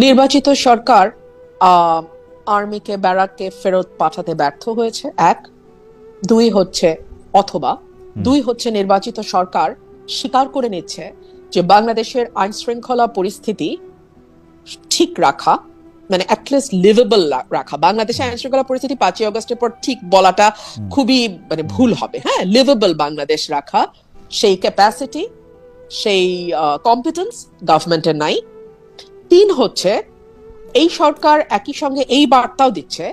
নির্বাচিত সরকার আহ আর্মিকে ব্যারাককে ফেরত পাঠাতে ব্যর্থ হয়েছে, এক। দুই হচ্ছে অথবা দুই হচ্ছে নির্বাচিত সরকার স্বীকার করে নিচ্ছে যে বাংলাদেশের আইন শৃঙ্খলা পরিস্থিতি ঠিক রাখা, মানে অ্যাটলিস্ট লিভেবল রাখা। বাংলাদেশের আইন শৃঙ্খলা পরিস্থিতি 5ই আগস্টের পর ঠিক বলাটা খুবই মানে ভুল হবে। হ্যাঁ, লিভেবল বাংলাদেশ রাখা, সেই ক্যাপাসিটি, সেই কম্পিটেন্স গভর্নমেন্টের নাই। তিন হচ্ছে এই সরকার একই সঙ্গে এই বার্তাও দিচ্ছে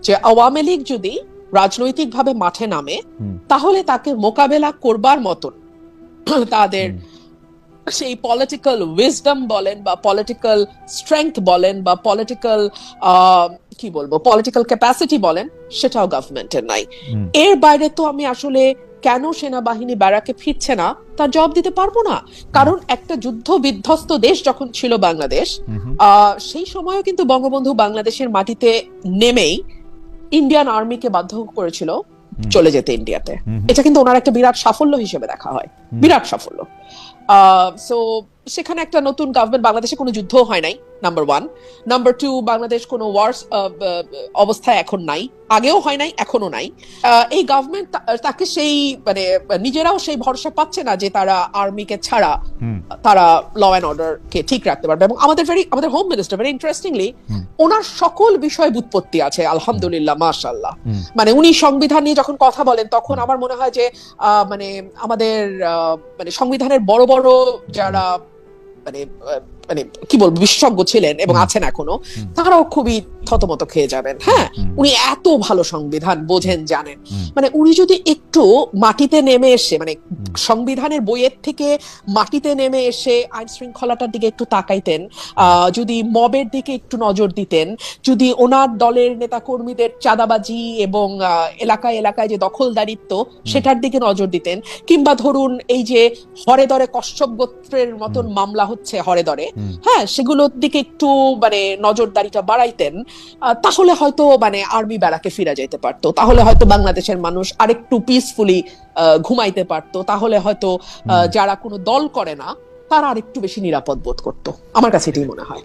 যে আওয়ামী লীগ যদি রাজনৈতিকভাবে মাঠে নামে তাহলে তাকে মোকাবেলা করবার মতন তাদের সেই পলিটিক্যাল উইজডম বলেন বা পলিটিক্যাল স্ট্রেংথ বলেন বা পলিটিক্যাল কি বলবো পলিটিক্যাল ক্যাপাসিটি বলেন, সেটাও গভর্নমেন্টের নাই। এর বাইরে তো আমি আসলে কেন সেনাবাহিনী ব্যারাকে ফিরছে না তার জবাব দিতে পারবো না। কারণ একটা যুদ্ধ বিধ্বস্ত দেশ যখন ছিল বাংলাদেশ, সেই সময়ও কিন্তু বঙ্গবন্ধু বাংলাদেশের মাটিতে নেমেই ইন্ডিয়ান আর্মিকে বাধ্য করেছিল চলে যেতে ইন্ডিয়াতে। এটা কিন্তু ওনার একটা বিরাট সাফল্য হিসেবে দেখা হয়, বিরাট সাফল্য। সো সেখানে একটা নতুন গভর্নমেন্ট, বাংলাদেশে কোনো যুদ্ধ হয় নাই, number one. Number two, Bangladesh কোনো ওয়ার অবস্থায় এখন নাই, আগেও হয় নাই, এখনো নাই। এই গভর্নমেন্ট তাকে সেই মানে নিজেরাও সেই ভরসা পাচ্ছে না যে তারা আর্মিকে ছাড়া তারা ল অ্যান্ড অর্ডার কে ঠিক রাখতে পারবে। এবং আমাদের হোম মিনিস্টার ভেরি ইন্টারেস্টিংলি ওনার সকল বিষয় বুৎপত্তি আছে, আলহামদুলিল্লাহ, মাশাআল্লাহ। মানে উনি সংবিধান নিয়ে যখন কথা বলেন তখন আমার মনে হয় যে মানে আমাদের মানে সংবিধানের বড় বড় যারা মানে মানে কি বলবো বিশেষজ্ঞ ছিলেন এবং আছেন এখনো, তারাও খুবই থতমত খেয়ে যাবেন। হ্যাঁ, উনি এত ভালো সংবিধান বোঝেন, জানেন। মানে উনি যদি একটু মাটিতে নেমে এসে, মানে সংবিধানের বইয়ের থেকে মাটিতে নেমে এসে আইন শৃঙ্খলাটার দিকে একটু তাকাইতেন, যদি মবের দিকে একটু নজর দিতেন, যদি ওনার দলের নেতা কর্মীদের চাঁদাবাজি এবং এলাকায় এলাকায় যে দখলদারিত্ব সেটার দিকে নজর দিতেন, কিংবা ধরুন এই যে হরে দরে কশ্যপ গোত্রের মতন মামলা হচ্ছে হরে দরে, হ্যাঁ, সেগুলোর দিকে একটু মানে নজরদারিটা বাড়াইতেন, তাহলে হয়তো মানে আর্মি ব্যারাকে ফিরে যেতে পারতো, তাহলে হয়তো বাংলাদেশের মানুষ আরেকটু পিসফুলি ঘুমাইতে পারতো, তাহলে হয়তো যারা কোনো দল করে না তারা আরেকটু বেশি নিরাপদ বোধ করতো। আমার কাছে এটাই মনে হয়।